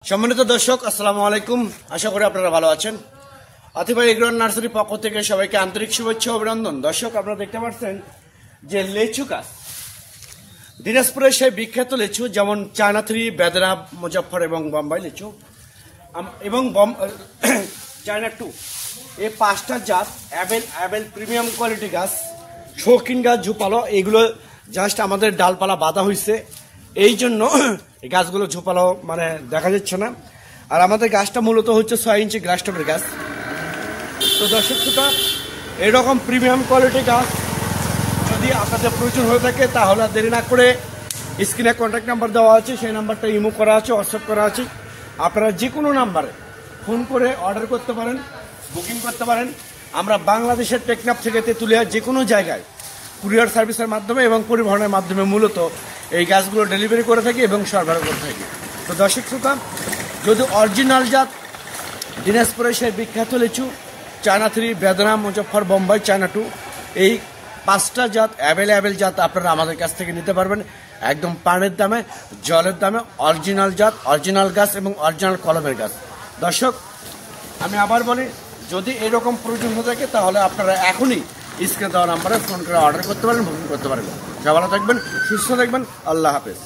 সম্মানিত দর্শক, আসসালামু আলাইকুম। আশা করি আপনারা ভালো আছেন। আতিফা এগ্রো নার্সারি পক্ষ থেকে সবাইকে আন্তরিক শুভেচ্ছা অভিনন্দন। দর্শক, আপনারা দেখতে পাচ্ছেন যে লেচু গাছ, দিনাজপুরের সেই বিখ্যাত লেচু, যেমন চায়না থ্রি, বেদনা, মুজফ্ফর এবং বোম্বাই লেচু এবং চায়না টু, এই পাঁচটা জাত অ্যাবেল প্রিমিয়াম কোয়ালিটি গাছ, শৌখিন গাছ, ঝোপালো। এইগুলো জাস্ট আমাদের ডালপালা বাঁধা হয়েছে, এই জন্য এই গাছগুলো ঝোপালো মানে দেখা যাচ্ছে না। আর আমাদের গাছটা মূলত হচ্ছে 6 ইঞ্চি গ্লাস টবের গাছ। তো দর্শক শ্রোতা, এরকম প্রিমিয়াম কোয়ালিটি গাছ যদি আপনাদের প্রয়োজন হয়ে থাকে, তাহলে দেরি না করে স্ক্রিনে কন্ট্যাক্ট নাম্বার দেওয়া আছে, সেই নাম্বারটা ইমো করা আছে, হোয়াটসঅ্যাপ করা আছে। আপনারা যে কোনো নাম্বারে ফোন করে অর্ডার করতে পারেন, বুকিং করতে পারেন। আমরা বাংলাদেশের টেকনাফ থেকে তেঁতুলিয়া যে কোনো জায়গায় কুরিয়ার সার্ভিসের মাধ্যমে এবং পরিবহনের মাধ্যমে মূলত এই গাছগুলো ডেলিভারি করে থাকি এবং সরবরাহ করে থাকি। তো দর্শক শ্রোতা, যদি অরিজিনাল জাত দিনাজপুরের সেই বিখ্যাত লিচু চায়না থ্রি, বেদনা, মুজফ্ফর, বোম্বাই, চায়না টু, এই পাঁচটা জাত অ্যাভেলেবেল জাত আপনারা আমাদের কাছ থেকে নিতে পারবেন একদম পানের দামে, জলের দামে। অরিজিনাল জাত, অরিজিনাল গাছ এবং অরিজিনাল কলমের গাছ। দর্শক, আমি আবার বলি, যদি এরকম প্রয়োজন হয়ে থাকে, তাহলে আপনারা এখনই স্ক্রিনে দেওয়া নাম্বারে ফোন করে অর্ডার করতে পারেন, বুকিং করতে পারেন। সবাই ভালো থাকবেন, সুস্থ থাকবেন। আল্লাহ হাফেজ।